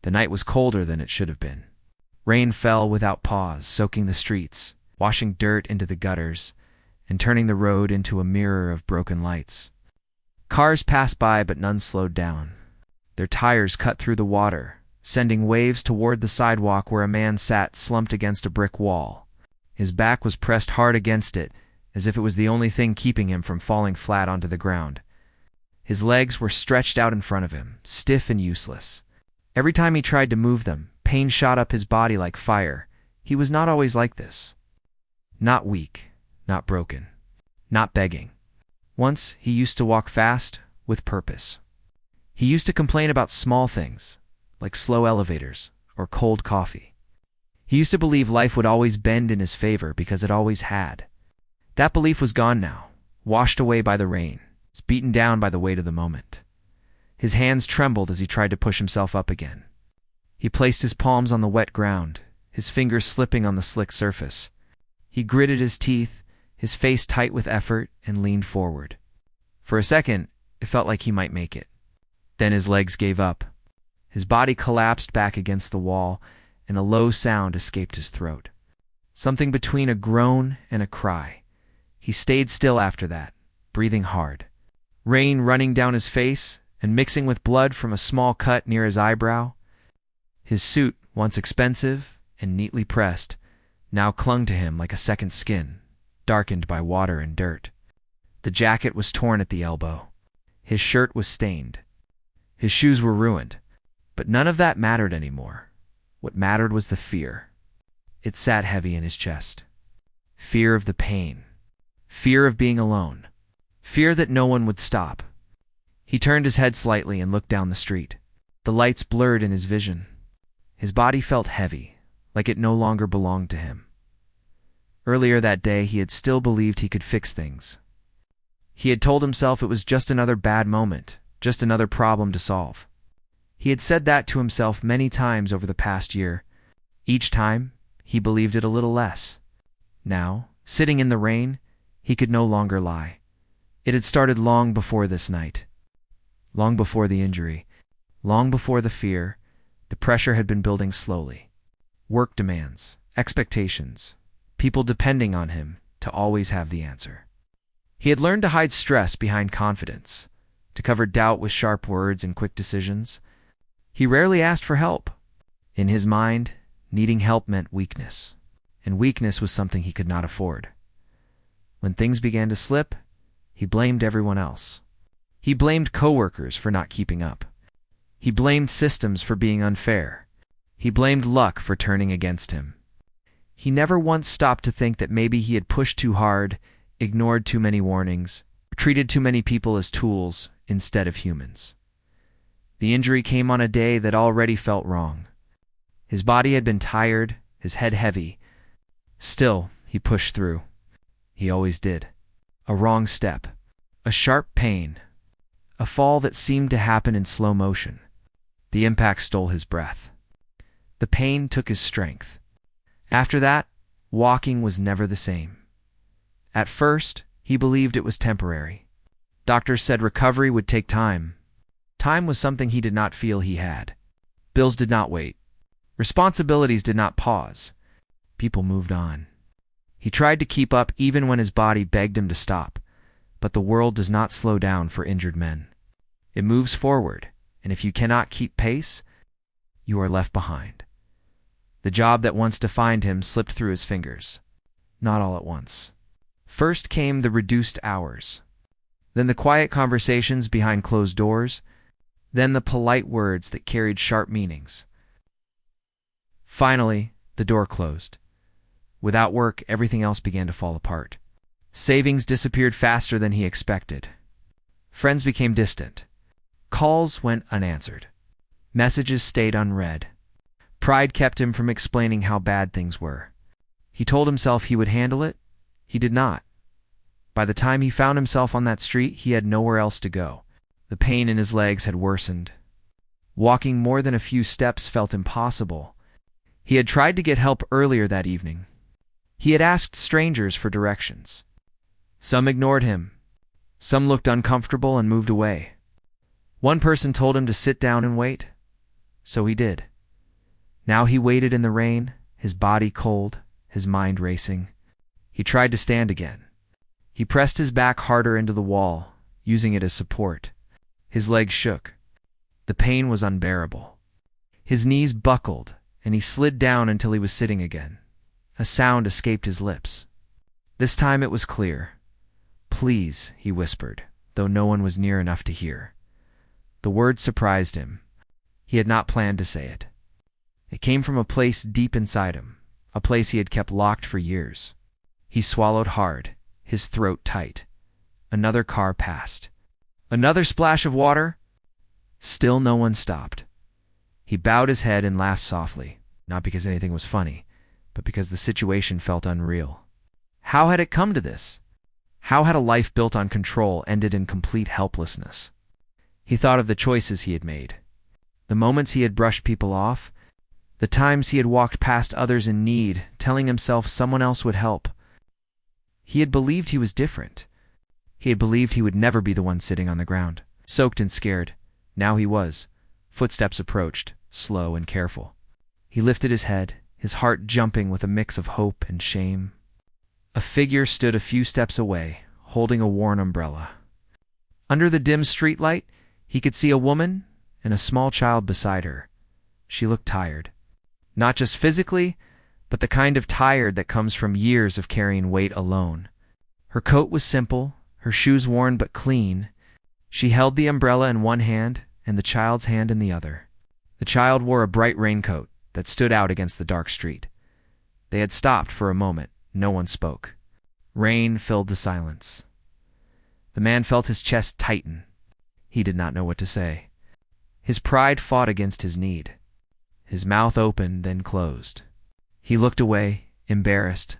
The night was colder than it should have been. Rain fell without pause, soaking the streets, washing dirt into the gutters, and turning the road into a mirror of broken lights. Cars passed by, but none slowed down. Their tires cut through the water, sending waves toward the sidewalk where a man sat slumped against a brick wall. His back was pressed hard against it, as if it was the only thing keeping him from falling flat onto the ground. His legs were stretched out in front of him, stiff and useless. Every time he tried to move them, pain shot up his body like fire. He was not always like this. Not weak, not broken, not begging. Once he used to walk fast, with purpose. He used to complain about small things, like slow elevators or cold coffee. He used to believe life would always bend in his favor because it always had. That belief was gone now, washed away by the rain, beaten down by the weight of the moment. His hands trembled as he tried to push himself up again. He placed his palms on the wet ground, his fingers slipping on the slick surface. He gritted his teeth, his face tight with effort, and leaned forward. For a second, it felt like he might make it. Then his legs gave up. His body collapsed back against the wall, and a low sound escaped his throat. Something between a groan and a cry. He stayed still after that, breathing hard. Rain running down his face and mixing with blood from a small cut near his eyebrow. His suit, once expensive and neatly pressed, now clung to him like a second skin, darkened by water and dirt. The jacket was torn at the elbow. His shirt was stained. His shoes were ruined. But none of that mattered anymore. What mattered was the fear. It sat heavy in his chest. Fear of the pain. Fear of being alone. Fear that no one would stop. He turned his head slightly and looked down the street. The lights blurred in his vision. His body felt heavy, like it no longer belonged to him. Earlier that day, he had still believed he could fix things. He had told himself it was just another bad moment, just another problem to solve. He had said that to himself many times over the past year. Each time, he believed it a little less. Now, sitting in the rain, he could no longer lie. It had started long before this night. Long before the injury. Long before the fear. The pressure had been building slowly. Work demands, expectations, people depending on him to always have the answer. He had learned to hide stress behind confidence, to cover doubt with sharp words and quick decisions. He rarely asked for help. In his mind, needing help meant weakness, and weakness was something he could not afford. When things began to slip, he blamed everyone else. He blamed coworkers for not keeping up. He blamed systems for being unfair. He blamed luck for turning against him. He never once stopped to think that maybe he had pushed too hard, ignored too many warnings, treated too many people as tools instead of humans. The injury came on a day that already felt wrong. His body had been tired, his head heavy. Still, he pushed through. He always did. A wrong step, a sharp pain, a fall that seemed to happen in slow motion. The impact stole his breath. The pain took his strength. After that, walking was never the same. At first, he believed it was temporary. Doctors said recovery would take time. Time was something he did not feel he had. Bills did not wait. Responsibilities did not pause. People moved on. He tried to keep up even when his body begged him to stop. But the world does not slow down for injured men. It moves forward, and if you cannot keep pace, you are left behind. The job that once defined him slipped through his fingers. Not all at once. First came the reduced hours. Then the quiet conversations behind closed doors. Then the polite words that carried sharp meanings. Finally, the door closed. Without work, everything else began to fall apart. Savings disappeared faster than he expected. Friends became distant. Calls went unanswered. Messages stayed unread. Pride kept him from explaining how bad things were. He told himself he would handle it. He did not. By the time he found himself on that street, he had nowhere else to go. The pain in his legs had worsened. Walking more than a few steps felt impossible. He had tried to get help earlier that evening. He had asked strangers for directions. Some ignored him. Some looked uncomfortable and moved away. One person told him to sit down and wait. So he did. Now he waited in the rain, his body cold, his mind racing. He tried to stand again. He pressed his back harder into the wall, using it as support. His legs shook. The pain was unbearable. His knees buckled, and he slid down until he was sitting again. A sound escaped his lips. This time it was clear. "Please," he whispered, though no one was near enough to hear. The word surprised him. He had not planned to say it. It came from a place deep inside him, a place he had kept locked for years. He swallowed hard, his throat tight. Another car passed. Another splash of water. Still no one stopped. He bowed his head and laughed softly, not because anything was funny, but because the situation felt unreal. How had it come to this? How had a life built on control ended in complete helplessness? He thought of the choices he had made, the moments he had brushed people off, the times he had walked past others in need, telling himself someone else would help. He had believed he was different. He had believed he would never be the one sitting on the ground, soaked and scared. Now he was. Footsteps approached, slow and careful. He lifted his head, his heart jumping with a mix of hope and shame. A figure stood a few steps away, holding a worn umbrella. Under the dim streetlight, he could see a woman and a small child beside her. She looked tired. Not just physically, but the kind of tired that comes from years of carrying weight alone. Her coat was simple, her shoes worn but clean. She held the umbrella in one hand and the child's hand in the other. The child wore a bright raincoat that stood out against the dark street. They had stopped for a moment. No one spoke. Rain filled the silence. The man felt his chest tighten. He did not know what to say. His pride fought against his need. His mouth opened, then closed. He looked away, embarrassed,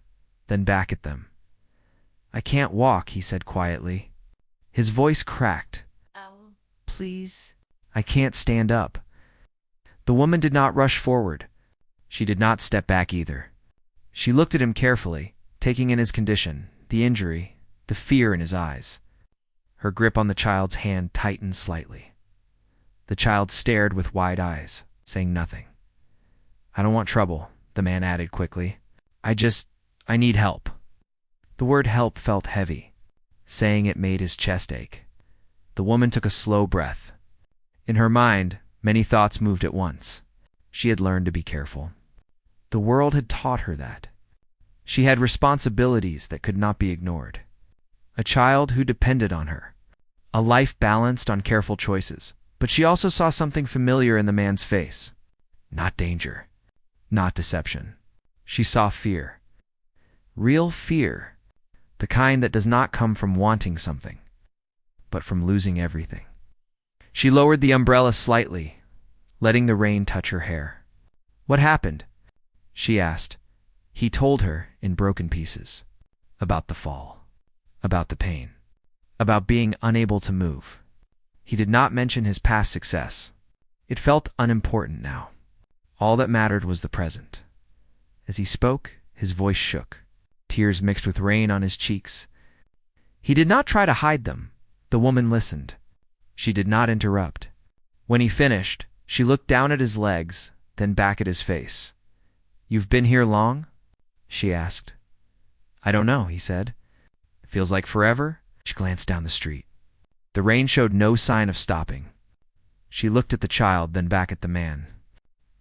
then back at them. "I can't walk," he said quietly. His voice cracked. "Oh, "Please, I can't stand up." The woman did not rush forward. She did not step back either. She looked at him carefully, taking in his condition, the injury, the fear in his eyes. Her grip on the child's hand tightened slightly. The child stared with wide eyes, saying nothing. "I don't want trouble," the man added quickly. I need help." The word help felt heavy. Saying it made his chest ache. The woman took a slow breath. In her mind, many thoughts moved at once. She had learned to be careful. The world had taught her that. She had responsibilities that could not be ignored. A child who depended on her. A life balanced on careful choices. But she also saw something familiar in the man's face. Not danger. Not deception. She saw fear. Real fear. The kind that does not come from wanting something, but from losing everything. She lowered the umbrella slightly, letting the rain touch her hair. "What happened?" she asked. He told her in broken pieces. About the fall. About the pain. About being unable to move. He did not mention his past success. It felt unimportant now. All that mattered was the present. As he spoke, his voice shook. Tears mixed with rain on his cheeks. He did not try to hide them. The woman listened. She did not interrupt. When he finished, she looked down at his legs, then back at his face. "You've been here long?" she asked. "I don't know," he said. "It feels like forever." She glanced down the street. The rain showed no sign of stopping. She looked at the child, then back at the man.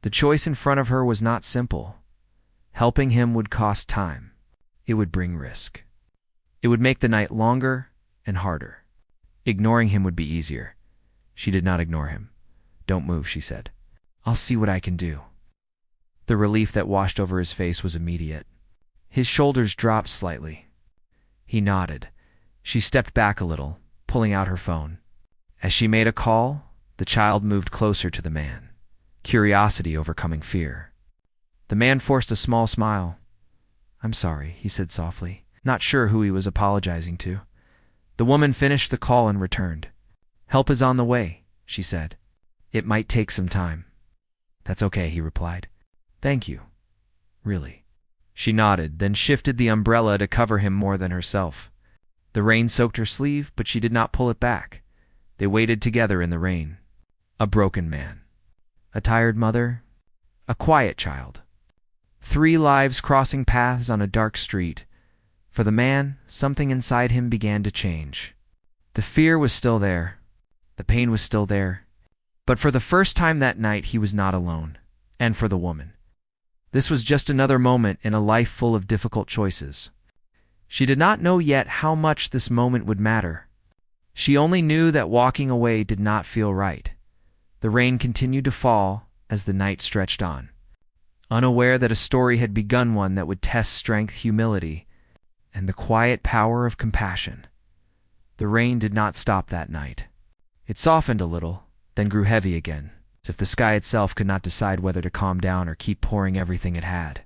The choice in front of her was not simple. Helping him would cost time. It would bring risk. It would make the night longer and harder. Ignoring him would be easier. She did not ignore him. "Don't move," she said. "I'll see what I can do." The relief that washed over his face was immediate. His shoulders dropped slightly. He nodded. She stepped back a little, pulling out her phone. As she made a call, the child moved closer to the man, curiosity overcoming fear. The man forced a small smile. "I'm sorry," he said softly, not sure who he was apologizing to. The woman finished the call and returned. "Help is on the way," she said. "It might take some time." "That's okay," he replied. "Thank you. Really." She nodded, then shifted the umbrella to cover him more than herself. The rain soaked her sleeve, but she did not pull it back. They waited together in the rain. A broken man. A tired mother. A quiet child. 3 lives crossing paths on a dark street. For the man, something inside him began to change. The fear was still there. The pain was still there. But for the first time that night, he was not alone. And for the woman, this was just another moment in a life full of difficult choices. She did not know yet how much this moment would matter. She only knew that walking away did not feel right. The rain continued to fall as the night stretched on. Unaware that a story had begun, one that would test strength, humility, and the quiet power of compassion. The rain did not stop that night. It softened a little, then grew heavy again, as if the sky itself could not decide whether to calm down or keep pouring everything it had.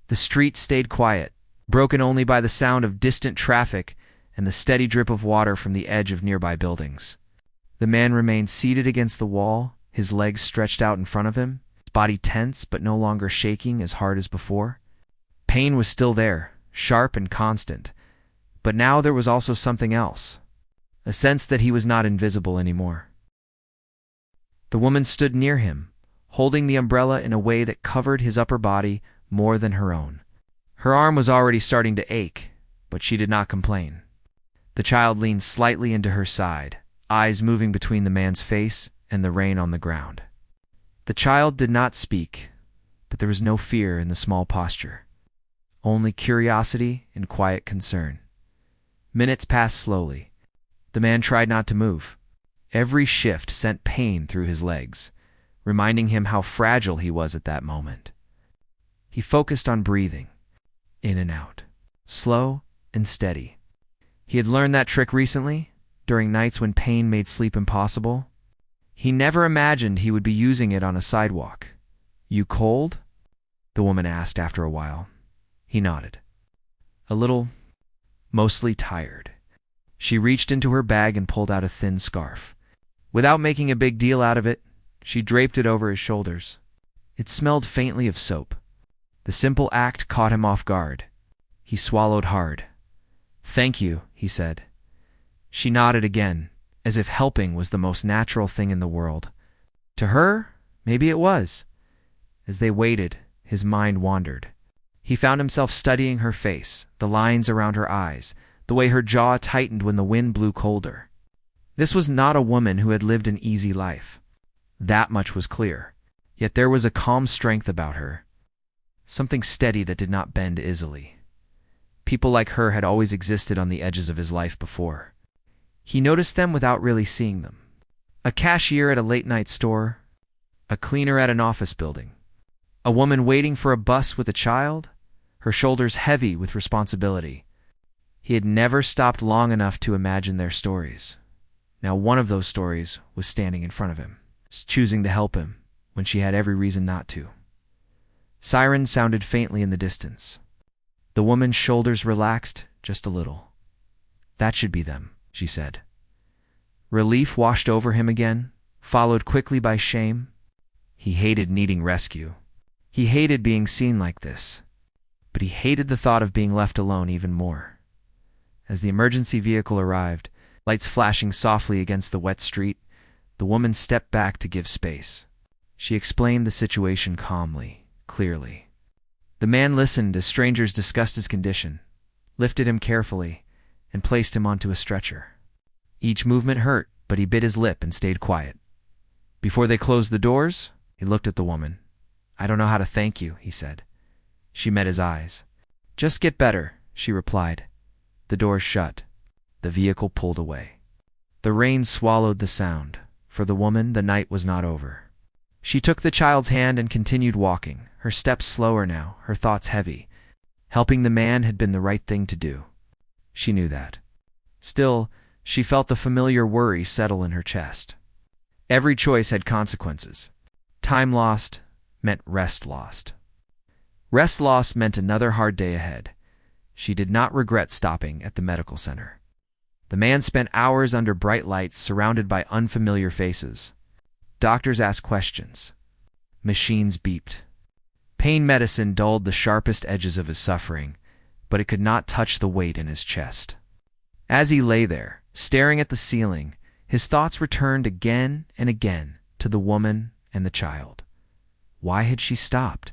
The street stayed quiet, broken only by the sound of distant traffic and the steady drip of water from the edge of nearby buildings. The man remained seated against the wall, his legs stretched out in front of him, his body tense but no longer shaking as hard as before. Pain was still there, sharp and constant, but now there was also something else, a sense that he was not invisible anymore. The woman stood near him, holding the umbrella in a way that covered his upper body more than her own. Her arm was already starting to ache, but she did not complain. The child leaned slightly into her side, eyes moving between the man's face and the rain on the ground. The child did not speak, but there was no fear in the small posture, only curiosity and quiet concern. Minutes passed slowly. The man tried not to move. Every shift sent pain through his legs, reminding him how fragile he was at that moment. He focused on breathing, in and out, slow and steady. He had learned that trick recently, during nights when pain made sleep impossible. He never imagined he would be using it on a sidewalk. "You cold?" the woman asked after a while. He nodded. A little, mostly tired. She reached into her bag and pulled out a thin scarf. Without making a big deal out of it, she draped it over his shoulders. It smelled faintly of soap. The simple act caught him off guard. He swallowed hard. "Thank you," he said. She nodded again, as if helping was the most natural thing in the world. To her, maybe it was. As they waited, his mind wandered. He found himself studying her face, the lines around her eyes, the way her jaw tightened when the wind blew colder. This was not a woman who had lived an easy life. That much was clear. Yet there was a calm strength about her, something steady that did not bend easily. People like her had always existed on the edges of his life before. He noticed them without really seeing them. A cashier at a late-night store, a cleaner at an office building, a woman waiting for a bus with a child, her shoulders heavy with responsibility. He had never stopped long enough to imagine their stories. Now one of those stories was standing in front of him, choosing to help him when she had every reason not to. Sirens sounded faintly in the distance. The woman's shoulders relaxed just a little. "That should be them," she said. Relief washed over him again, followed quickly by shame. He hated needing rescue. He hated being seen like this. But he hated the thought of being left alone even more. As the emergency vehicle arrived, lights flashing softly against the wet street, the woman stepped back to give space. She explained the situation calmly, clearly. The man listened as strangers discussed his condition, lifted him carefully, and placed him onto a stretcher. Each movement hurt, but he bit his lip and stayed quiet. Before they closed the doors, he looked at the woman. "I don't know how to thank you," he said. She met his eyes. "Just get better," she replied. The doors shut. The vehicle pulled away. The rain swallowed the sound. For the woman, the night was not over. She took the child's hand and continued walking, her steps slower now, her thoughts heavy. Helping the man had been the right thing to do. She knew that. Still, she felt the familiar worry settle in her chest. Every choice had consequences. Time lost meant rest lost. Rest lost meant another hard day ahead. She did not regret stopping at the medical center. The man spent hours under bright lights surrounded by unfamiliar faces. Doctors asked questions. Machines beeped. Pain medicine dulled the sharpest edges of his suffering, but it could not touch the weight in his chest. As he lay there, staring at the ceiling, his thoughts returned again and again to the woman and the child. Why had she stopped?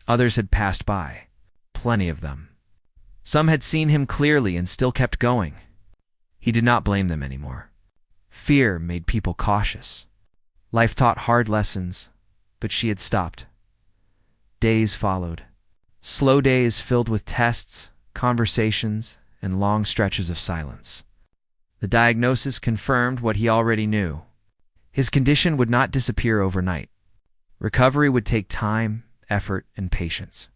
Others had passed by. Plenty of them. Some had seen him clearly and still kept going. He did not blame them anymore. Fear made people cautious. Life taught hard lessons, but she had stopped. Days followed. Slow days filled with tests, conversations, and long stretches of silence. The diagnosis confirmed what he already knew. His condition would not disappear overnight. Recovery would take time, effort, and patience.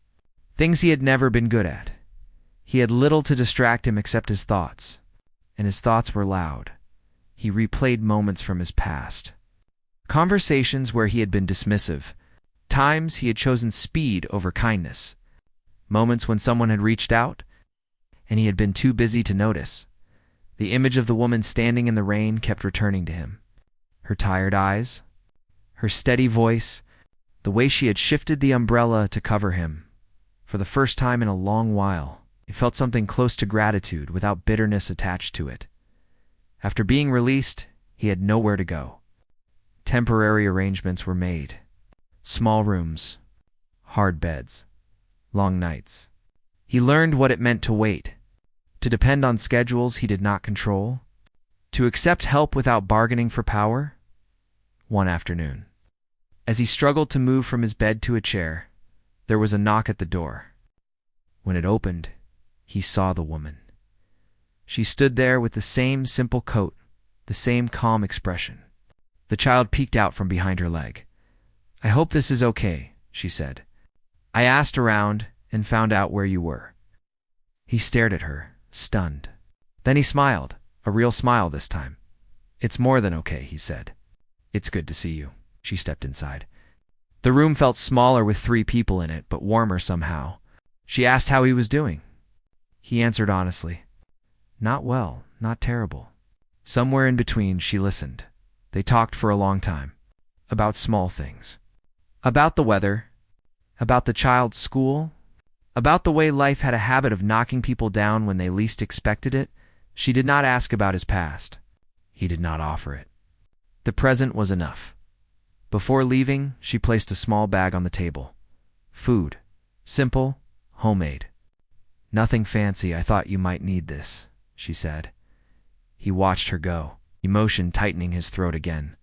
Things he had never been good at. He had little to distract him except his thoughts, and his thoughts were loud. He replayed moments from his past. Conversations where he had been dismissive. Times he had chosen speed over kindness. Moments when someone had reached out, and he had been too busy to notice. The image of the woman standing in the rain kept returning to him. Her tired eyes, her steady voice, the way she had shifted the umbrella to cover him. For the first time in a long while, he felt something close to gratitude without bitterness attached to it. After being released, he had nowhere to go. Temporary arrangements were made. Small rooms, hard beds, long nights. He learned what it meant to wait, to depend on schedules he did not control, to accept help without bargaining for power. One afternoon, as he struggled to move from his bed to a chair, there was a knock at the door. When it opened, he saw the woman. She stood there with the same simple coat, the same calm expression. The child peeked out from behind her leg. "I hope this is okay," she said. "I asked around and found out where you were." He stared at her, stunned. Then he smiled, a real smile this time. "It's more than okay," he said. "It's good to see you." She stepped inside. The room felt smaller with 3 people in it, but warmer somehow. She asked how he was doing. He answered honestly, "Not well, not terrible." Somewhere in between, she listened. They talked for a long time. About small things. About the weather. About the child's school. About the way life had a habit of knocking people down when they least expected it. She did not ask about his past. He did not offer it. The present was enough. Before leaving, she placed a small bag on the table. Food. Simple, homemade. "Nothing fancy. I thought you might need this," she said. He watched her go, emotion tightening his throat again.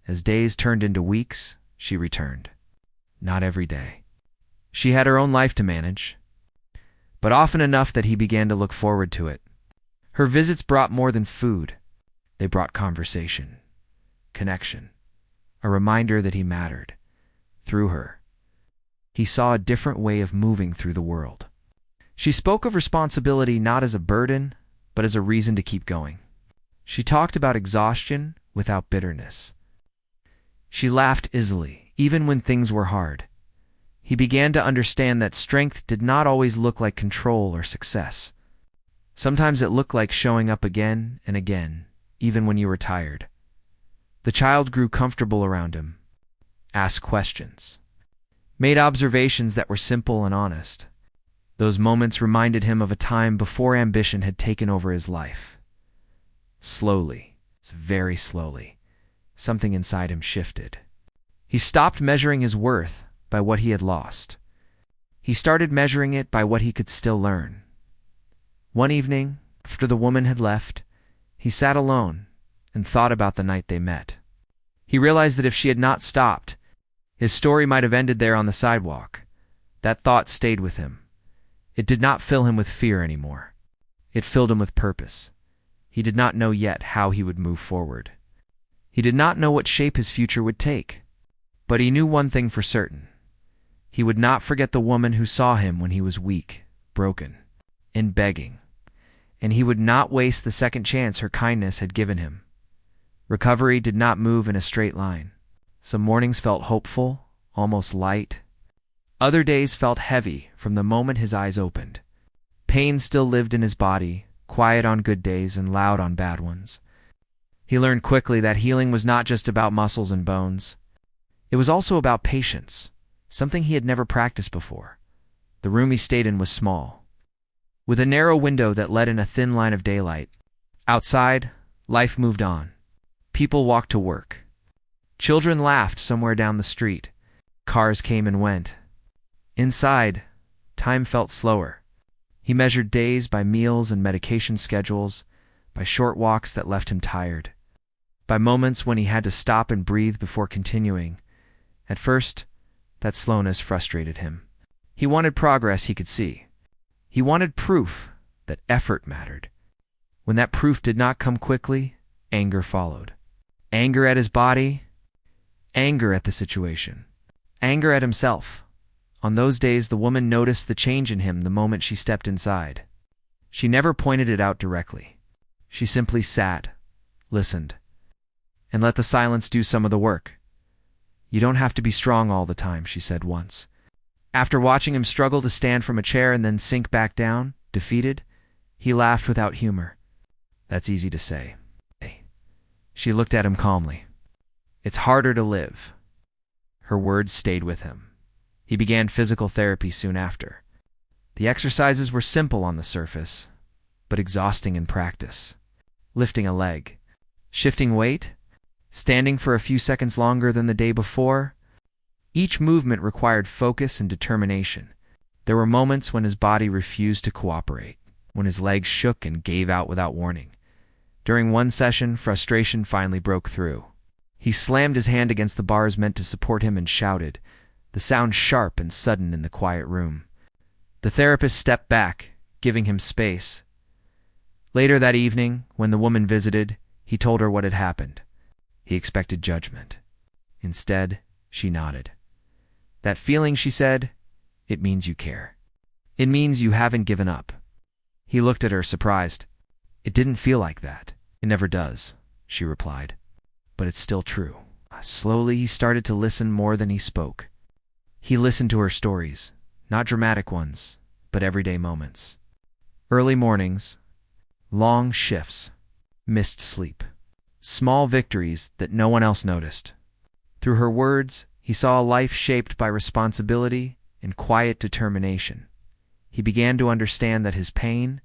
As days turned into weeks, she returned. Not every day. She had her own life to manage, but often enough that he began to look forward to it. Her visits brought more than food. They brought conversation, connection, a reminder that he mattered. Through her, he saw a different way of moving through the world. She spoke of responsibility not as a burden, but as a reason to keep going. She talked about exhaustion without bitterness. She laughed easily, even when things were hard. He began to understand that strength did not always look like control or success. Sometimes it looked like showing up again and again, even when you were tired. The child grew comfortable around him, asked questions, made observations that were simple and honest. Those moments reminded him of a time before ambition had taken over his life. Slowly, very slowly, something inside him shifted. He stopped measuring his worth by what he had lost. He started measuring it by what he could still learn. One evening, after the woman had left, he sat alone and thought about the night they met. He realized that if she had not stopped, his story might have ended there on the sidewalk. That thought stayed with him. It did not fill him with fear anymore. It filled him with purpose. He did not know yet how he would move forward. He did not know what shape his future would take. But he knew one thing for certain. He would not forget the woman who saw him when he was weak, broken, and begging. And he would not waste the second chance her kindness had given him. Recovery did not move in a straight line. Some mornings felt hopeful, almost light. Other days felt heavy from the moment his eyes opened. Pain still lived in his body, quiet on good days and loud on bad ones. He learned quickly that healing was not just about muscles and bones. It was also about patience, something he had never practiced before. The room he stayed in was small, with a narrow window that let in a thin line of daylight. Outside, life moved on. People walked to work. Children laughed somewhere down the street. Cars came and went. Inside, time felt slower. He measured days by meals and medication schedules, by short walks that left him tired, by moments when he had to stop and breathe before continuing. At first, that slowness frustrated him. He wanted progress he could see. He wanted proof that effort mattered. When that proof did not come quickly, anger followed. Anger at his body, anger at the situation, anger at himself. On those days, the woman noticed the change in him the moment she stepped inside. She never pointed it out directly. She simply sat, listened, and let the silence do some of the work. "You don't have to be strong all the time," she said once. After watching him struggle to stand from a chair and then sink back down, defeated, he laughed without humor. "That's easy to say." She looked at him calmly. "It's harder to live." Her words stayed with him. He began physical therapy soon after. The exercises were simple on the surface, but exhausting in practice. Lifting a leg, shifting weight, standing for a few seconds longer than the day before. Each movement required focus and determination. There were moments when his body refused to cooperate, when his legs shook and gave out without warning. During one session, frustration finally broke through. He slammed his hand against the bars meant to support him and shouted, the sound sharp and sudden in the quiet room. The therapist stepped back, giving him space. Later that evening, when the woman visited, he told her what had happened. He expected judgment. Instead, she nodded. "That feeling," she said, "it means you care. It means you haven't given up." He looked at her, surprised. "It didn't feel like that." "It never does," she replied. "But it's still true." Slowly, he started to listen more than he spoke. He listened to her stories, not dramatic ones, but everyday moments. Early mornings, long shifts, missed sleep, small victories that no one else noticed. Through her words, he saw a life shaped by responsibility and quiet determination. He began to understand that his pain,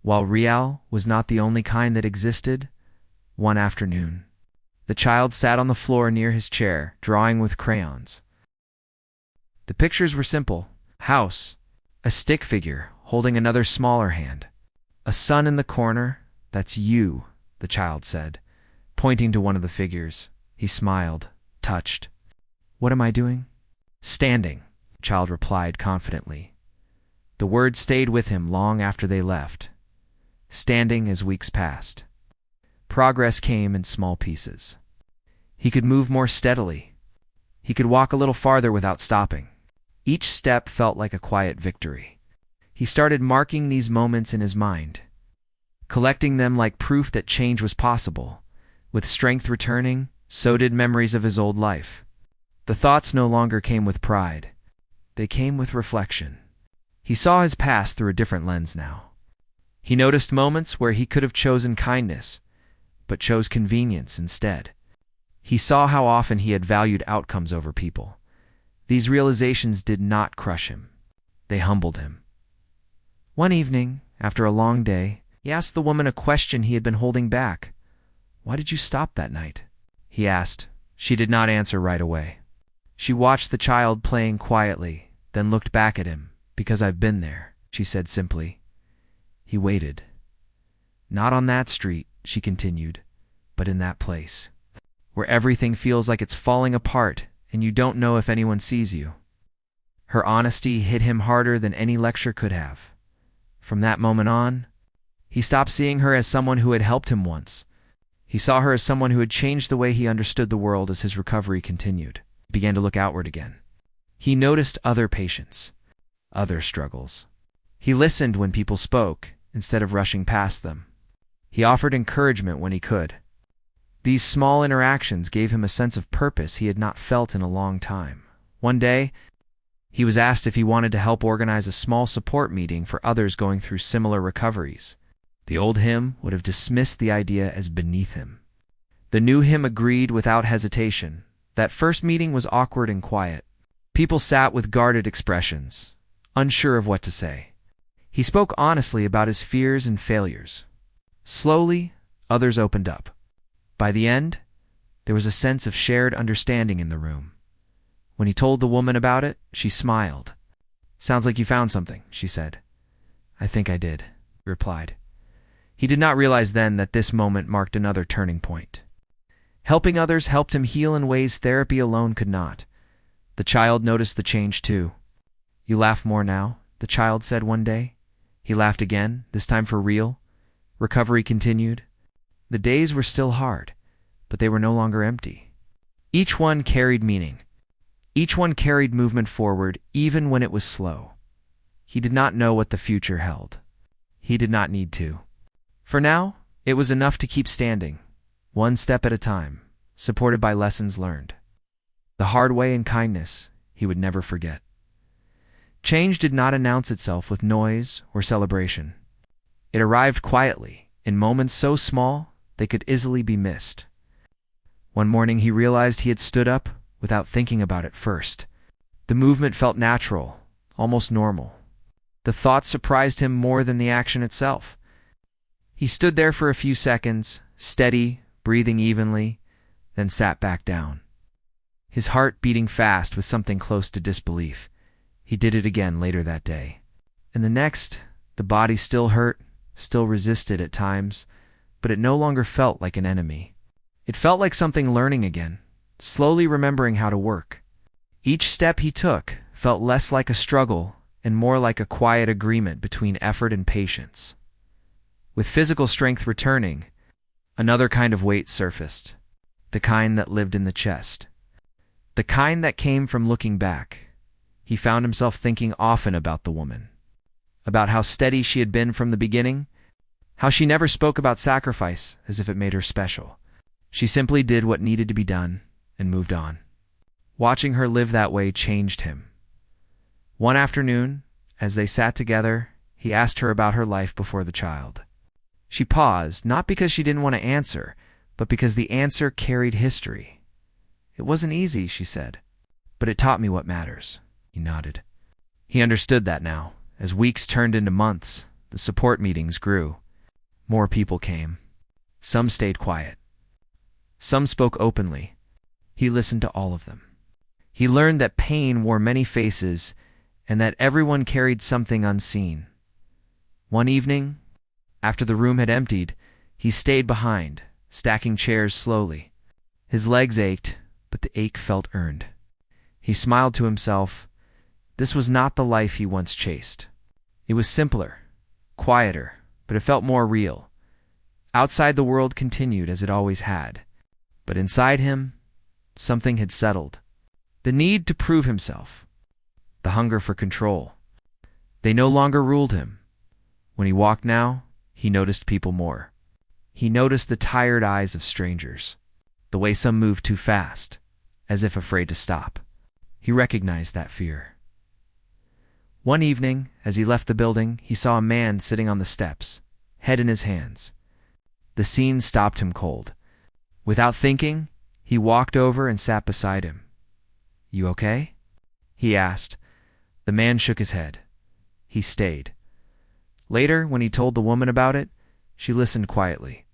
while real, was not the only kind that existed. One afternoon, the child sat on the floor near his chair, drawing with crayons. The pictures were simple: house, a stick figure holding another smaller hand, a sun in the corner. "That's you," the child said, pointing to one of the figures. He smiled, touched. "What am I doing?" "Standing," the child replied confidently. The word stayed with him long after they left. Standing as weeks passed. Progress came in small pieces. He could move more steadily. He could walk a little farther without stopping. Each step felt like a quiet victory. He started marking these moments in his mind, collecting them like proof that change was possible. With strength returning, so did memories of his old life. The thoughts no longer came with pride. They came with reflection. He saw his past through a different lens now. He noticed moments where he could have chosen kindness, but chose convenience instead. He saw how often he had valued outcomes over people. These realizations did not crush him. They humbled him. One evening, after a long day, he asked the woman a question he had been holding back. "Why did you stop that night?" he asked. She did not answer right away. She watched the child playing quietly, then looked back at him. "Because I've been there," she said simply. He waited. "Not on that street," she continued, "but in that place, where everything feels like it's falling apart and you don't know if anyone sees you." Her honesty hit him harder than any lecture could have. From that moment on, he stopped seeing her as someone who had helped him once. He saw her as someone who had changed the way he understood the world. As his recovery continued, he began to look outward again. He noticed other patients, other struggles. He listened when people spoke, instead of rushing past them. He offered encouragement when he could. These small interactions gave him a sense of purpose he had not felt in a long time. One day, he was asked if he wanted to help organize a small support meeting for others going through similar recoveries. The old him would have dismissed the idea as beneath him. The new him agreed without hesitation. That first meeting was awkward and quiet. People sat with guarded expressions, unsure of what to say. He spoke honestly about his fears and failures. Slowly, others opened up. By the end, there was a sense of shared understanding in the room. When he told the woman about it, she smiled. "Sounds like you found something," she said. "I think I did," he replied. He did not realize then that this moment marked another turning point. Helping others helped him heal in ways therapy alone could not. The child noticed the change too. "You laugh more now," the child said one day. He laughed again, this time for real. Recovery continued. The days were still hard, but they were no longer empty. Each one carried meaning. Each one carried movement forward, even when it was slow. He did not know what the future held. He did not need to. For now, it was enough to keep standing, one step at a time, supported by lessons learned. The hard way and kindness he would never forget. Change did not announce itself with noise or celebration. It arrived quietly, in moments so small they could easily be missed. One morning he realized he had stood up without thinking about it first. The movement felt natural, almost normal. The thought surprised him more than the action itself. He stood there for a few seconds, steady, breathing evenly, then sat back down. His heart beating fast with something close to disbelief. He did it again later that day. And the next, the body still hurt, still resisted at times, but it no longer felt like an enemy. It felt like something learning again, slowly remembering how to work. Each step he took felt less like a struggle and more like a quiet agreement between effort and patience. With physical strength returning, another kind of weight surfaced, the kind that lived in the chest, the kind that came from looking back. He found himself thinking often about the woman, about how steady she had been from the beginning, how she never spoke about sacrifice as if it made her special. She simply did what needed to be done and moved on. Watching her live that way changed him. One afternoon, as they sat together, he asked her about her life before the child. She paused, not because she didn't want to answer, but because the answer carried history. "It wasn't easy," she said, "but it taught me what matters." He nodded. He understood that now. As weeks turned into months, the support meetings grew. More people came. Some stayed quiet. Some spoke openly. He listened to all of them. He learned that pain wore many faces and that everyone carried something unseen. One evening, after the room had emptied, he stayed behind, stacking chairs slowly. His legs ached, but the ache felt earned. He smiled to himself. This was not the life he once chased. It was simpler, quieter, but it felt more real. Outside the world continued as it always had. But inside him, something had settled. The need to prove himself. The hunger for control. They no longer ruled him. When he walked now, he noticed people more. He noticed the tired eyes of strangers, the way some moved too fast, as if afraid to stop. He recognized that fear. One evening, as he left the building, he saw a man sitting on the steps, head in his hands. The scene stopped him cold. Without thinking, he walked over and sat beside him. "You okay?" he asked. The man shook his head. He stayed. Later, when he told the woman about it, she listened quietly.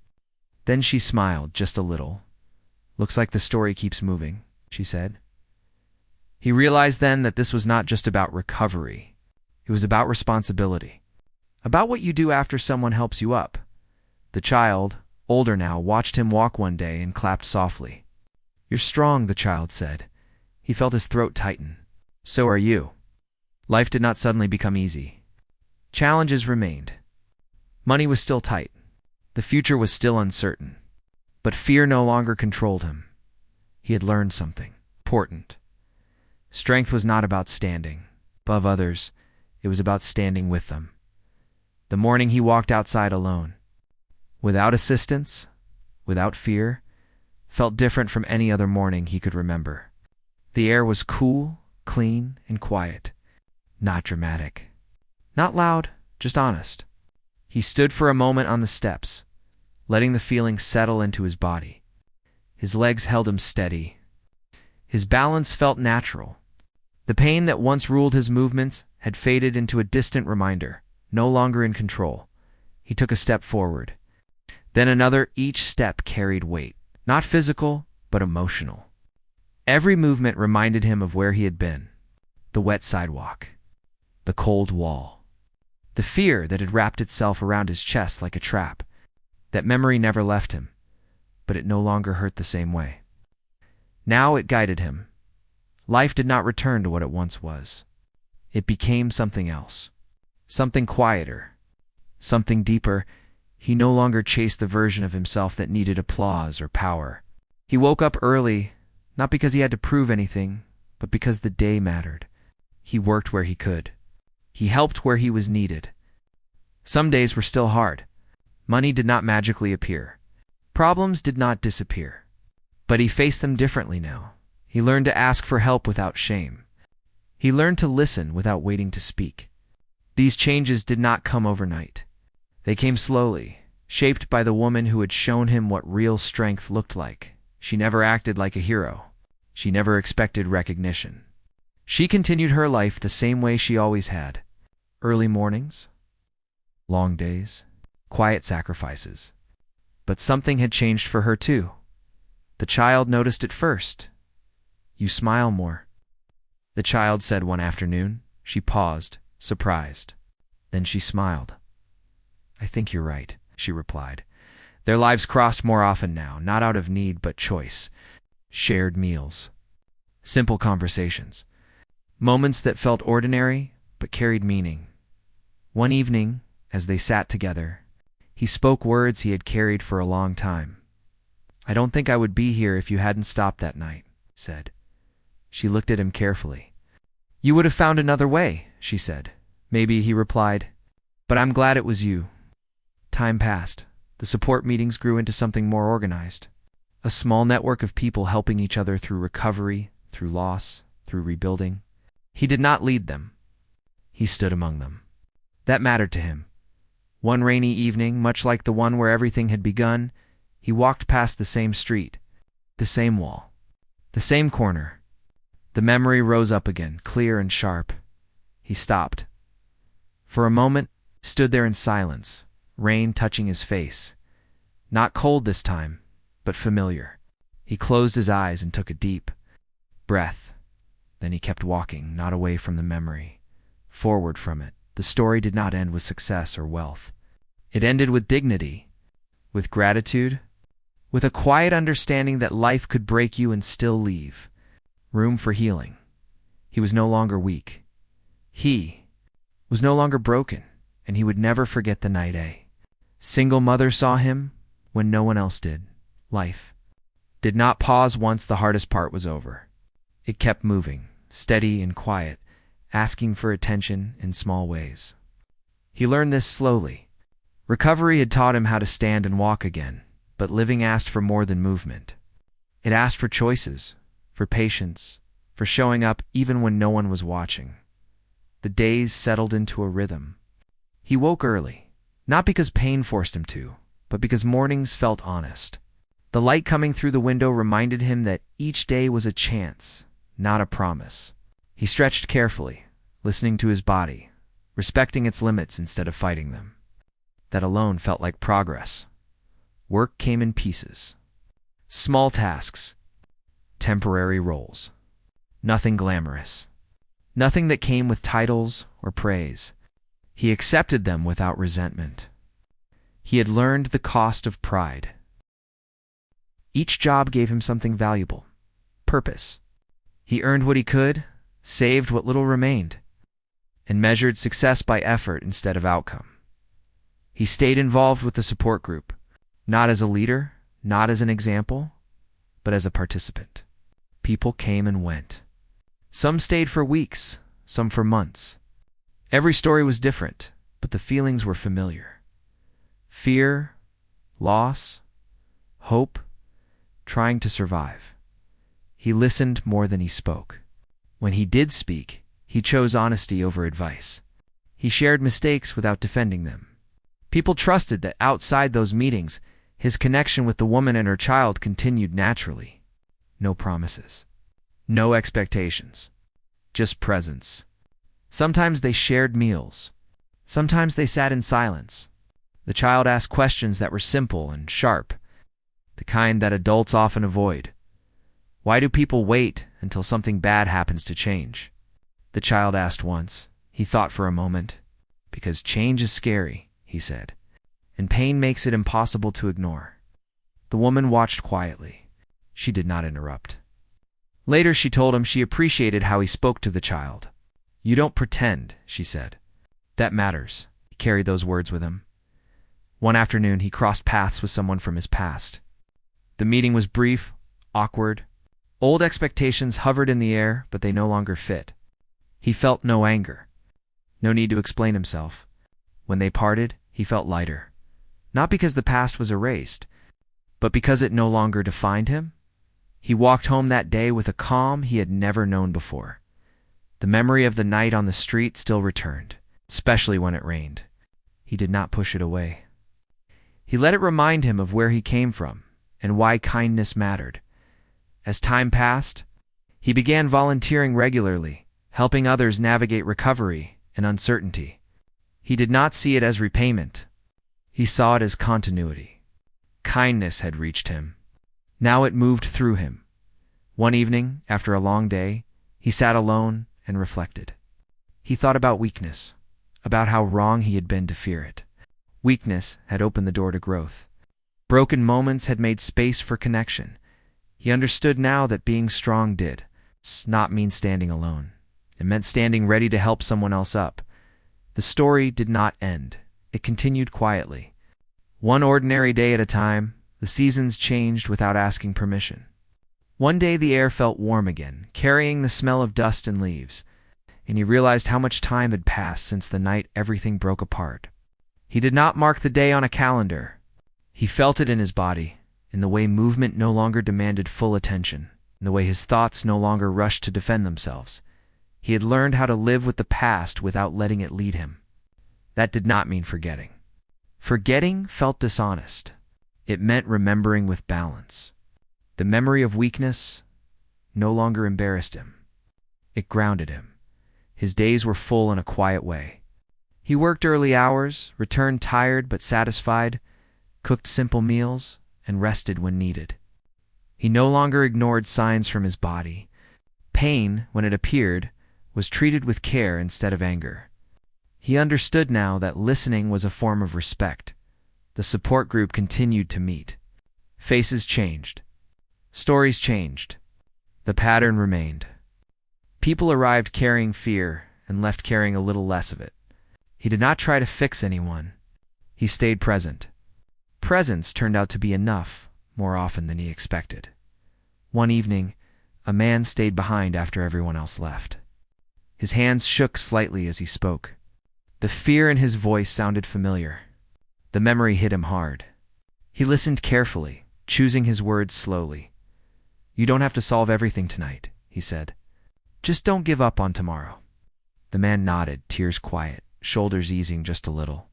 Then she smiled just a little. "Looks like the story keeps moving," she said. He realized then that this was not just about recovery. It was about responsibility. About what you do after someone helps you up. The child, older now, watched him walk one day and clapped softly. "You're strong," the child said. He felt his throat tighten. "So are you." Life did not suddenly become easy. Challenges remained. Money was still tight. The future was still uncertain. But fear no longer controlled him. He had learned something important. Strength was not about standing above others. It was about standing with them. The morning he walked outside alone, without assistance, without fear, felt different from any other morning he could remember. The air was cool, clean, and quiet. Not dramatic. Not loud, just honest. He stood for a moment on the steps, letting the feeling settle into his body. His legs held him steady. His balance felt natural. The pain that once ruled his movements had faded into a distant reminder, no longer in control. He took a step forward. Then another. Each step carried weight, not physical, but emotional. Every movement reminded him of where he had been: the wet sidewalk, the cold wall, the fear that had wrapped itself around his chest like a trap. That memory never left him, but it no longer hurt the same way. Now it guided him. Life did not return to what it once was. It became something else, something quieter, something deeper. He no longer chased the version of himself that needed applause or power. He woke up early, not because he had to prove anything, but because the day mattered. He worked where he could. He helped where he was needed. Some days were still hard. Money did not magically appear. Problems did not disappear. But he faced them differently now. He learned to ask for help without shame. He learned to listen without waiting to speak. These changes did not come overnight. They came slowly, shaped by the woman who had shown him what real strength looked like. She never acted like a hero. She never expected recognition. She continued her life the same way she always had. Early mornings, long days, quiet sacrifices. But something had changed for her too. The child noticed it first. "You smile more," the child said one afternoon. She paused, surprised. Then she smiled. "I think you're right," she replied. Their lives crossed more often now, not out of need but choice. Shared meals, simple conversations, moments that felt ordinary but carried meaning. One evening, as they sat together, he spoke words he had carried for a long time. "I don't think I would be here if you hadn't stopped that night," he said. She looked at him carefully. "You would have found another way," she said. "Maybe," he replied, "but I'm glad it was you." Time passed. The support meetings grew into something more organized. A small network of people helping each other through recovery, through loss, through rebuilding. He did not lead them. He stood among them. That mattered to him. One rainy evening, much like the one where everything had begun, he walked past the same street, the same wall, the same corner. The memory rose up again, clear and sharp. He stopped. For a moment, stood there in silence, rain touching his face. Not cold this time, but familiar. He closed his eyes and took a deep breath. Then he kept walking, not away from the memory, forward from it. The story did not end with success or wealth. It ended with dignity, with gratitude, with a quiet understanding that life could break you and still leave room for healing. He was no longer weak. He was no longer broken, and he would never forget the night a single mother saw him when no one else did. Life did not pause once the hardest part was over. It kept moving, steady and quiet, asking for attention in small ways. He learned this slowly. Recovery had taught him how to stand and walk again, but living asked for more than movement. It asked for choices, for patience, for showing up even when no one was watching. The days settled into a rhythm. He woke early, not because pain forced him to, but because mornings felt honest. The light coming through the window reminded him that each day was a chance, not a promise. He stretched carefully, listening to his body, respecting its limits instead of fighting them. That alone felt like progress. Work came in pieces. Small tasks, temporary roles. Nothing glamorous. Nothing that came with titles or praise. He accepted them without resentment. He had learned the cost of pride. Each job gave him something valuable. Purpose. He earned what he could, saved what little remained, and measured success by effort instead of outcome. He stayed involved with the support group, not as a leader, not as an example, but as a participant. People came and went. Some stayed for weeks, some for months. Every story was different, but the feelings were familiar. Fear, loss, hope, trying to survive. He listened more than he spoke. When he did speak, he chose honesty over advice. He shared mistakes without defending them. People trusted that outside those meetings, his connection with the woman and her child continued naturally. No promises. No expectations. Just presence. Sometimes they shared meals. Sometimes they sat in silence. The child asked questions that were simple and sharp, the kind that adults often avoid. Why do people wait until something bad happens to change? The child asked once. He thought for a moment. Because change is scary, he said, and pain makes it impossible to ignore. The woman watched quietly. She did not interrupt. Later she told him she appreciated how he spoke to the child. You don't pretend, she said. That matters. He carried those words with him. One afternoon he crossed paths with someone from his past. The meeting was brief, awkward. Old expectations hovered in the air, but they no longer fit. He felt no anger. No need to explain himself. When they parted, he felt lighter. Not because the past was erased, but because it no longer defined him. He walked home that day with a calm he had never known before. The memory of the night on the street still returned, especially when it rained. He did not push it away. He let it remind him of where he came from and why kindness mattered. As time passed, he began volunteering regularly, helping others navigate recovery and uncertainty. He did not see it as repayment. He saw it as continuity. Kindness had reached him. Now it moved through him. One evening, after a long day, he sat alone and reflected. He thought about weakness, about how wrong he had been to fear it. Weakness had opened the door to growth. Broken moments had made space for connection. He understood now that being strong did not mean standing alone. It meant standing ready to help someone else up. The story did not end. It continued quietly. One ordinary day at a time, the seasons changed without asking permission. One day the air felt warm again, carrying the smell of dust and leaves, and he realized how much time had passed since the night everything broke apart. He did not mark the day on a calendar. He felt it in his body, in the way movement no longer demanded full attention, in the way his thoughts no longer rushed to defend themselves. He had learned how to live with the past without letting it lead him. That did not mean forgetting. Forgetting felt dishonest. It meant remembering with balance. The memory of weakness no longer embarrassed him. It grounded him. His days were full in a quiet way. He worked early hours, returned tired but satisfied, cooked simple meals, and rested when needed. He no longer ignored signs from his body. Pain, when it appeared, was treated with care instead of anger. He understood now that listening was a form of respect. The support group continued to meet. Faces changed. Stories changed. The pattern remained. People arrived carrying fear and left carrying a little less of it. He did not try to fix anyone. He stayed present. Presence turned out to be enough more often than he expected. One evening, a man stayed behind after everyone else left. His hands shook slightly as he spoke. The fear in his voice sounded familiar. The memory hit him hard. He listened carefully, choosing his words slowly. You don't have to solve everything tonight, he said. Just don't give up on tomorrow. The man nodded, tears quiet, shoulders easing just a little.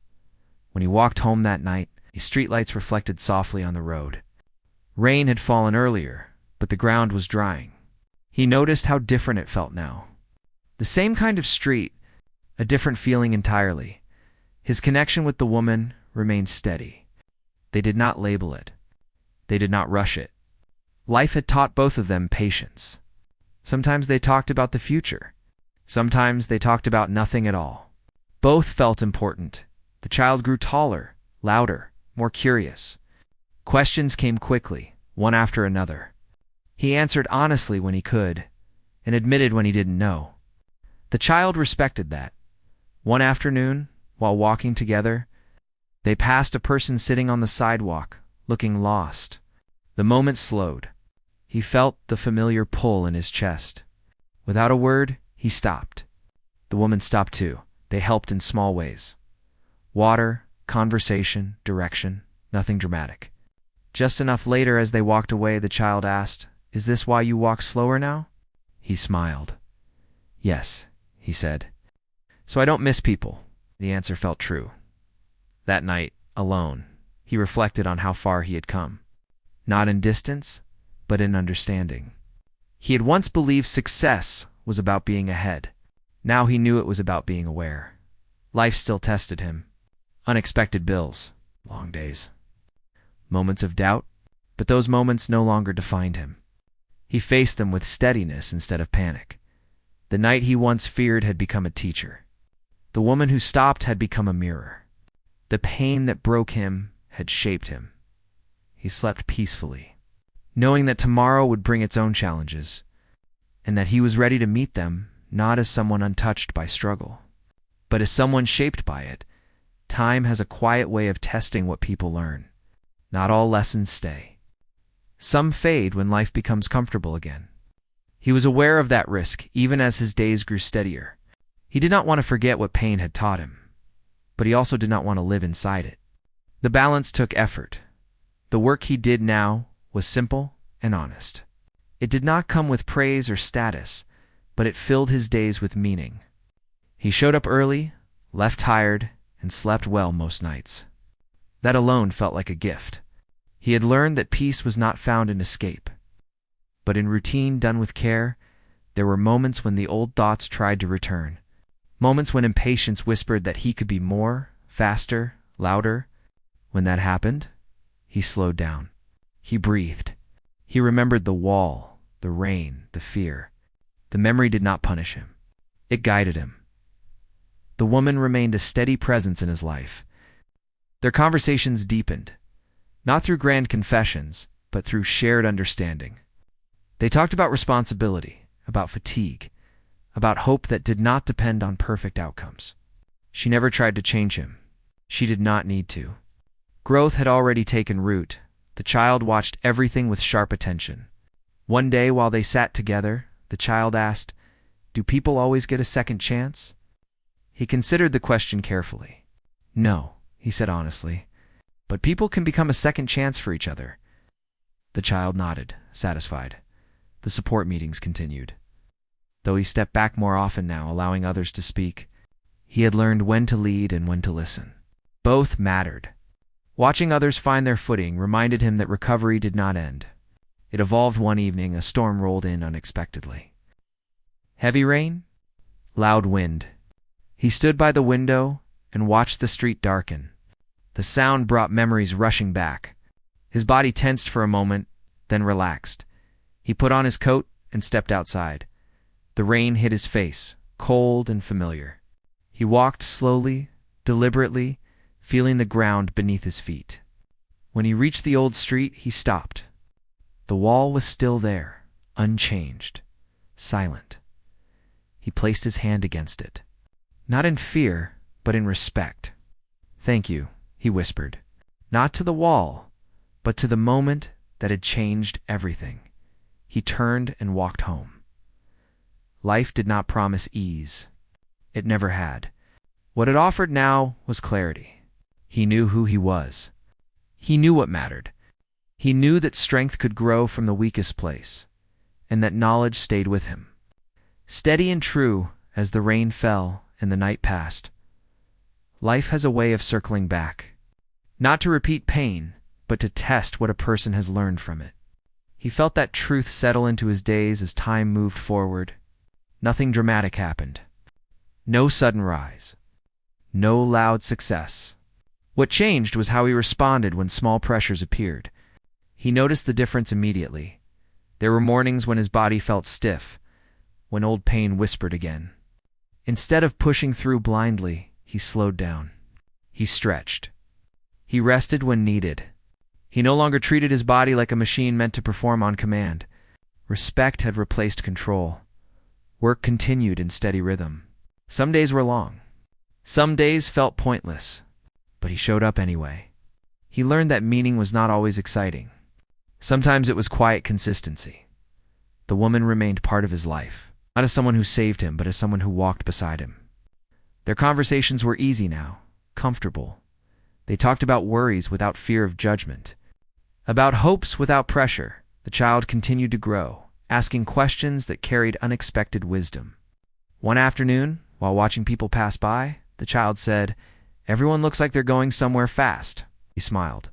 When he walked home that night, the streetlights reflected softly on the road. Rain had fallen earlier, but the ground was drying. He noticed how different it felt now. The same kind of street, a different feeling entirely. His connection with the woman remained steady. They did not label it. They did not rush it. Life had taught both of them patience. Sometimes they talked about the future. Sometimes they talked about nothing at all. Both felt important. The child grew taller, louder, more curious. Questions came quickly, one after another. He answered honestly when he could, and admitted when he didn't know. The child respected that. One afternoon, while walking together, they passed a person sitting on the sidewalk, looking lost. The moment slowed. He felt the familiar pull in his chest. Without a word, he stopped. The woman stopped too. They helped in small ways. Water, conversation, direction, nothing dramatic. Just enough later as they walked away, the child asked, "Is this why you walk slower now?" He smiled. "Yes," he said. "So I don't miss people." The answer felt true. That night, alone, he reflected on how far he had come. Not in distance, but in understanding. He had once believed success was about being ahead. Now he knew it was about being aware. Life still tested him. Unexpected bills, long days, moments of doubt, but those moments no longer defined him. He faced them with steadiness instead of panic. The night he once feared had become a teacher. The woman who stopped had become a mirror. The pain that broke him had shaped him. He slept peacefully, knowing that tomorrow would bring its own challenges, and that he was ready to meet them, not as someone untouched by struggle, but as someone shaped by it. Time has a quiet way of testing what people learn. Not all lessons stay. Some fade when life becomes comfortable again. He was aware of that risk, even as his days grew steadier. He did not want to forget what pain had taught him, but he also did not want to live inside it. The balance took effort. The work he did now was simple and honest. It did not come with praise or status, but it filled his days with meaning. He showed up early, left tired, and slept well most nights. That alone felt like a gift. He had learned that peace was not found in escape, but in routine done with care. There were moments when the old thoughts tried to return, moments when impatience whispered that he could be more, faster, louder. When that happened, he slowed down. He breathed. He remembered the wall, the rain, the fear. The memory did not punish him. It guided him. The woman remained a steady presence in his life. Their conversations deepened, not through grand confessions, but through shared understanding. They talked about responsibility, about fatigue, about hope that did not depend on perfect outcomes. She never tried to change him. She did not need to. Growth had already taken root. The child watched everything with sharp attention. One day, while they sat together, the child asked, "Do people always get a second chance?" He considered the question carefully. "No," he said honestly, "but people can become a second chance for each other." The child nodded, satisfied. The support meetings continued. Though he stepped back more often now, allowing others to speak, he had learned when to lead and when to listen. Both mattered. Watching others find their footing reminded him that recovery did not end. It evolved. One evening, a storm rolled in unexpectedly. Heavy rain? Loud wind. He stood by the window and watched the street darken. The sound brought memories rushing back. His body tensed for a moment, then relaxed. He put on his coat and stepped outside. The rain hit his face, cold and familiar. He walked slowly, deliberately, feeling the ground beneath his feet. When he reached the old street, he stopped. The wall was still there, unchanged, silent. He placed his hand against it, not in fear, but in respect. "Thank you," he whispered, not to the wall, but to the moment that had changed everything. He turned and walked home. Life did not promise ease. It never had. What it offered now was clarity. He knew who he was. He knew what mattered. He knew that strength could grow from the weakest place, and that knowledge stayed with him. Steady and true as the rain fell and the night passed. Life has a way of circling back, not to repeat pain, but to test what a person has learned from it. He felt that truth settle into his days as time moved forward. Nothing dramatic happened. No sudden rise. No loud success. What changed was how he responded when small pressures appeared. He noticed the difference immediately. There were mornings when his body felt stiff, when old pain whispered again. Instead of pushing through blindly, he slowed down. He stretched. He rested when needed. He no longer treated his body like a machine meant to perform on command. Respect had replaced control. Work continued in steady rhythm. Some days were long. Some days felt pointless, but he showed up anyway. He learned that meaning was not always exciting. Sometimes it was quiet consistency. The woman remained part of his life, not as someone who saved him, but as someone who walked beside him. Their conversations were easy now, comfortable. They talked about worries without fear of judgment, about hopes without pressure. The child continued to grow, asking questions that carried unexpected wisdom. One afternoon, while watching people pass by, the child said, "Everyone looks like they're going somewhere fast." He smiled.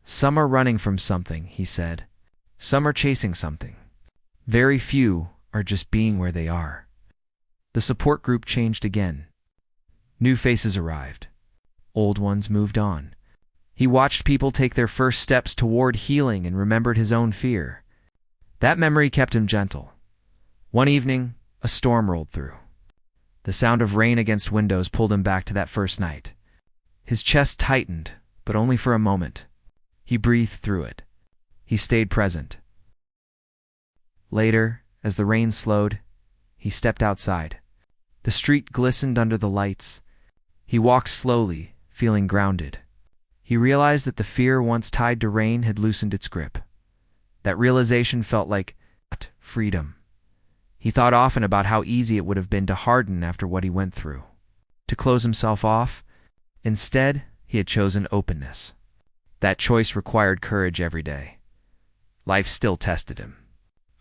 "Some are running from something," he said. "Some are chasing something. Very few are just being where they are." The support group changed again. New faces arrived. Old ones moved on. He watched people take their first steps toward healing and remembered his own fear. That memory kept him gentle. One evening, a storm rolled through. The sound of rain against windows pulled him back to that first night. His chest tightened, but only for a moment. He breathed through it. He stayed present. Later, as the rain slowed, he stepped outside. The street glistened under the lights. He walked slowly, feeling grounded. He realized that the fear once tied to rain had loosened its grip. That realization felt like freedom. He thought often about how easy it would have been to harden after what he went through, to close himself off. Instead, he had chosen openness. That choice required courage every day. Life still tested him.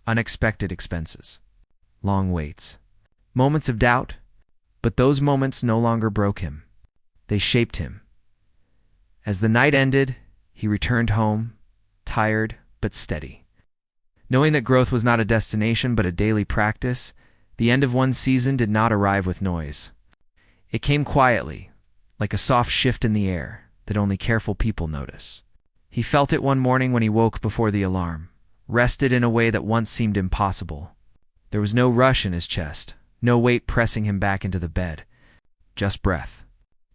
Unexpected expenses, long waits, moments of doubt, but those moments no longer broke him. They shaped him. As the night ended, he returned home, tired but steady. Knowing that growth was not a destination but a daily practice, the end of one season did not arrive with noise. It came quietly, like a soft shift in the air that only careful people notice. He felt it one morning when he woke before the alarm, rested in a way that once seemed impossible. There was no rush in his chest, no weight pressing him back into the bed. Just breath,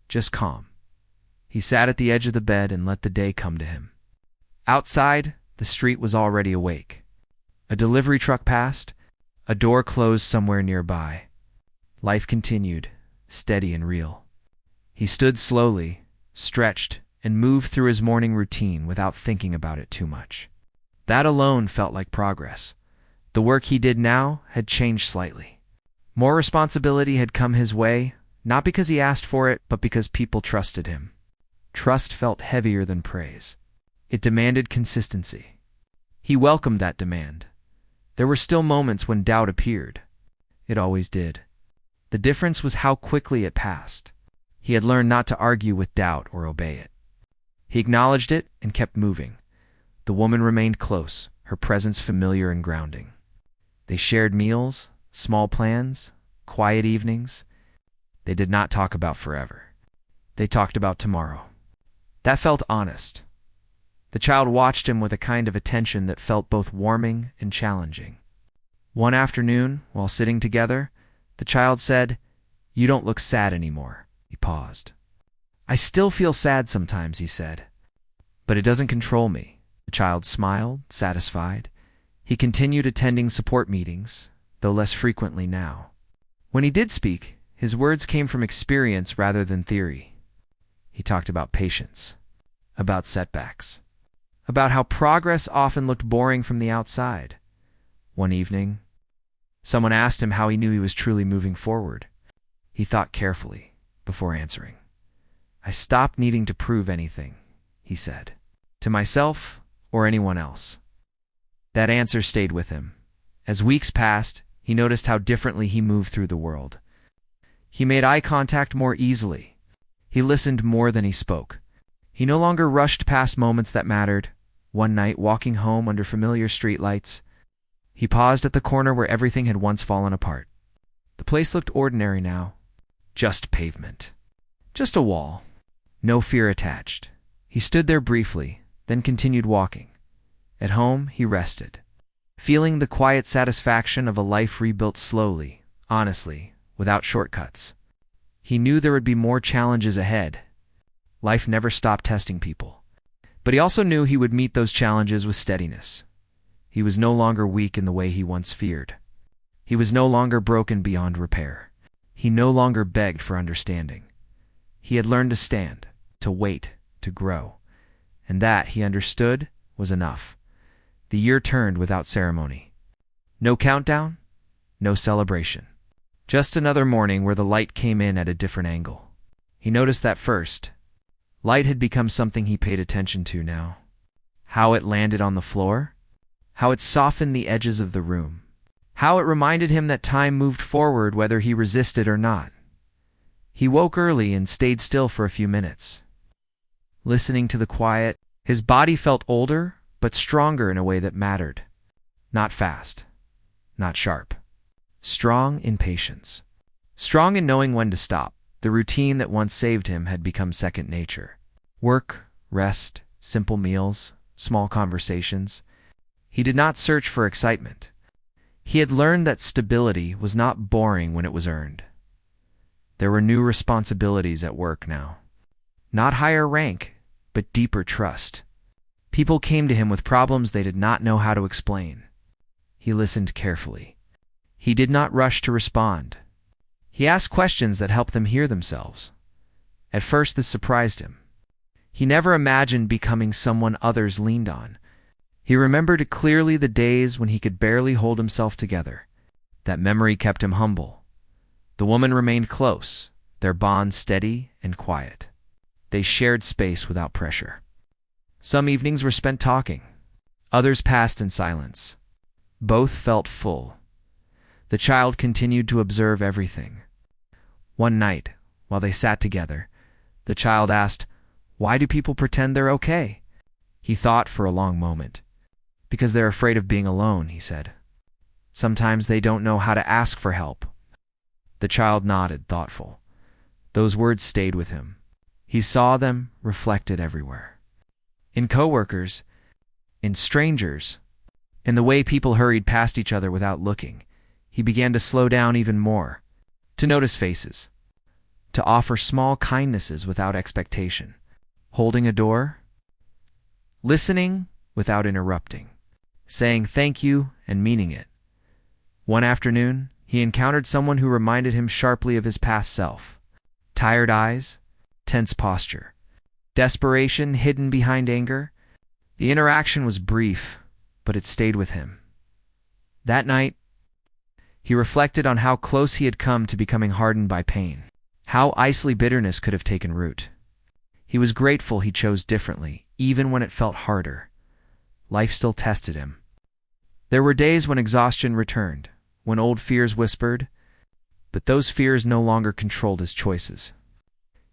just calm. He sat at the edge of the bed and let the day come to him. Outside, the street was already awake. A delivery truck passed, a door closed somewhere nearby. Life continued, steady and real. He stood slowly, stretched, and moved through his morning routine without thinking about it too much. That alone felt like progress. The work he did now had changed slightly. More responsibility had come his way, not because he asked for it, but because people trusted him. Trust felt heavier than praise. It demanded consistency. He welcomed that demand. There were still moments when doubt appeared. It always did. The difference was how quickly it passed. He had learned not to argue with doubt or obey it. He acknowledged it and kept moving. The woman remained close, her presence familiar and grounding. They shared meals, small plans, quiet evenings. They did not talk about forever. They talked about tomorrow. That felt honest. The child watched him with a kind of attention that felt both warming and challenging. One afternoon, while sitting together, the child said, "You don't look sad anymore." He paused. "I still feel sad sometimes," he said. "But it doesn't control me." The child smiled, satisfied. He continued attending support meetings, though less frequently now. When he did speak, his words came from experience rather than theory. He talked about patience, about setbacks, about how progress often looked boring from the outside. One evening, someone asked him how he knew he was truly moving forward. He thought carefully before answering. "I stopped needing to prove anything," he said, "to myself or anyone else." That answer stayed with him. As weeks passed, he noticed how differently he moved through the world. He made eye contact more easily. He listened more than he spoke. He no longer rushed past moments that mattered. One night, walking home under familiar streetlights, he paused at the corner where everything had once fallen apart. The place looked ordinary now. Just pavement. Just a wall. No fear attached. He stood there briefly, then continued walking. At home, he rested, feeling the quiet satisfaction of a life rebuilt slowly, honestly, without shortcuts. He knew there would be more challenges ahead. Life never stopped testing people. But he also knew he would meet those challenges with steadiness. He was no longer weak in the way he once feared. He was no longer broken beyond repair. He no longer begged for understanding. He had learned to stand, to wait, to grow. And that, he understood, was enough. The year turned without ceremony. No countdown, no celebration. Just another morning where the light came in at a different angle. He noticed that first. Light had become something he paid attention to now. How it landed on the floor, how it softened the edges of the room, how it reminded him that time moved forward whether he resisted or not. He woke early and stayed still for a few minutes. Listening to the quiet, his body felt older but stronger in a way that mattered. Not fast, not sharp. Strong in patience. Strong in knowing when to stop. The routine that once saved him had become second nature. Work, rest, simple meals, small conversations. He did not search for excitement. He had learned that stability was not boring when it was earned. There were new responsibilities at work now. Not higher rank, but deeper trust. People came to him with problems they did not know how to explain. He listened carefully. He did not rush to respond. He asked questions that helped them hear themselves. At first, this surprised him. He never imagined becoming someone others leaned on. He remembered clearly the days when he could barely hold himself together. That memory kept him humble. The woman remained close, their bond steady and quiet. They shared space without pressure. Some evenings were spent talking. Others passed in silence. Both felt full. The child continued to observe everything. One night, while they sat together, the child asked, "Why do people pretend they're okay?" He thought for a long moment. "Because they're afraid of being alone," he said. "Sometimes they don't know how to ask for help." The child nodded, thoughtful. Those words stayed with him. He saw them reflected everywhere. In coworkers, in strangers, in the way people hurried past each other without looking. He began to slow down even more, to notice faces, to offer small kindnesses without expectation, holding a door, listening without interrupting, saying thank you and meaning it. One afternoon, he encountered someone who reminded him sharply of his past self. Tired eyes, tense posture, desperation hidden behind anger. The interaction was brief, but it stayed with him. That night, he reflected on how close he had come to becoming hardened by pain, how easily bitterness could have taken root. He was grateful he chose differently, even when it felt harder. Life still tested him. There were days when exhaustion returned, when old fears whispered, but those fears no longer controlled his choices.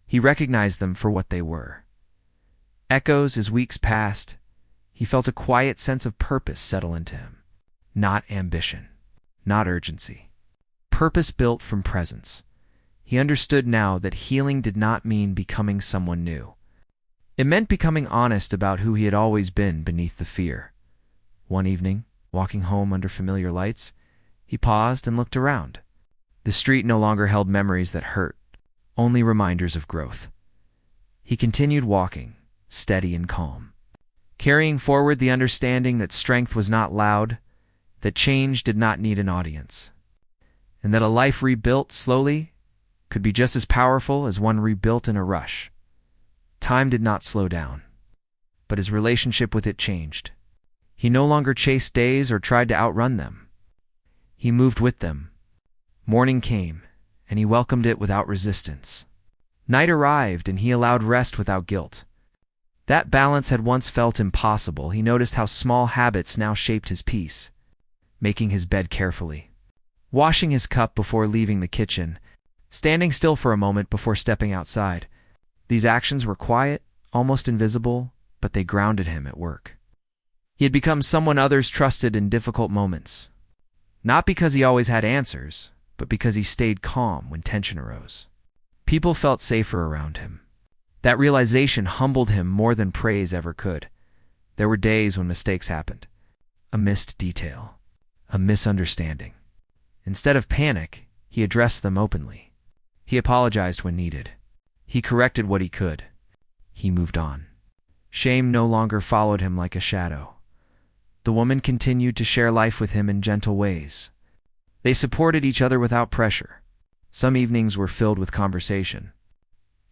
He recognized them for what they were. Echoes as weeks passed, he felt a quiet sense of purpose settle into him. Not ambition, not urgency. Purpose built from presence. He understood now that healing did not mean becoming someone new. It meant becoming honest about who he had always been beneath the fear. One evening, walking home under familiar lights, he paused and looked around. The street no longer held memories that hurt, only reminders of growth. He continued walking, steady and calm, carrying forward the understanding that strength was not loud, that change did not need an audience, and that a life rebuilt slowly could be just as powerful as one rebuilt in a rush. Time did not slow down, but his relationship with it changed. He no longer chased days or tried to outrun them. He moved with them. Morning came, and he welcomed it without resistance. Night arrived, and he allowed rest without guilt. That balance had once felt impossible. He noticed how small habits now shaped his peace. Making his bed carefully, washing his cup before leaving the kitchen, standing still for a moment before stepping outside. These actions were quiet, almost invisible, but they grounded him at work. He had become someone others trusted in difficult moments. Not because he always had answers, but because he stayed calm when tension arose. People felt safer around him. That realization humbled him more than praise ever could. There were days when mistakes happened. A missed detail, a misunderstanding. Instead of panic, he addressed them openly. He apologized when needed. He corrected what he could. He moved on. Shame no longer followed him like a shadow. The woman continued to share life with him in gentle ways. They supported each other without pressure. Some evenings were filled with conversation.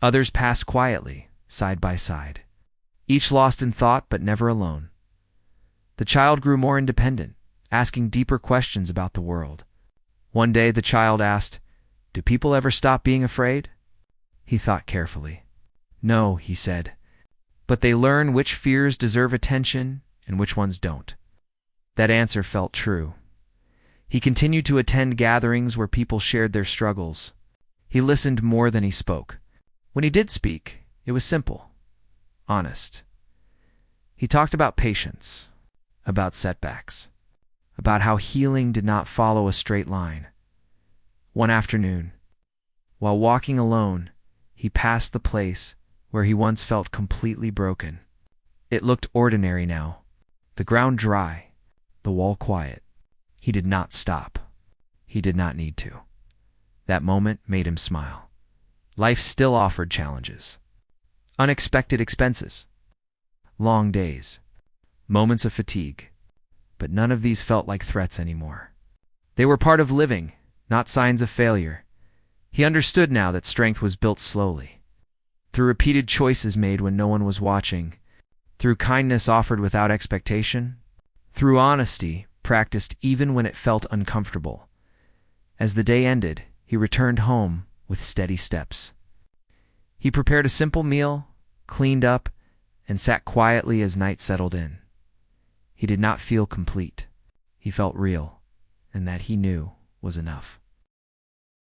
Others passed quietly, side by side. Each lost in thought, but never alone. The child grew more independent, asking deeper questions about the world. One day the child asked, "Do people ever stop being afraid?" He thought carefully. "No," he said, "but they learn which fears deserve attention and which ones don't." That answer felt true. He continued to attend gatherings where people shared their struggles. He listened more than he spoke. When he did speak, it was simple, honest. He talked about patience, about setbacks, about how healing did not follow a straight line. One afternoon, while walking alone, he passed the place where he once felt completely broken. It looked ordinary now, the ground dry, the wall quiet. He did not stop. He did not need to. That moment made him smile. Life still offered challenges. Unexpected expenses. Long days. Moments of fatigue. But none of these felt like threats anymore. They were part of living, not signs of failure. He understood now that strength was built slowly. Through repeated choices made when no one was watching, through kindness offered without expectation, through honesty practiced even when it felt uncomfortable. As the day ended, he returned home with steady steps. He prepared a simple meal, cleaned up, and sat quietly as night settled in. He did not feel complete. He felt real, and that he knew was enough.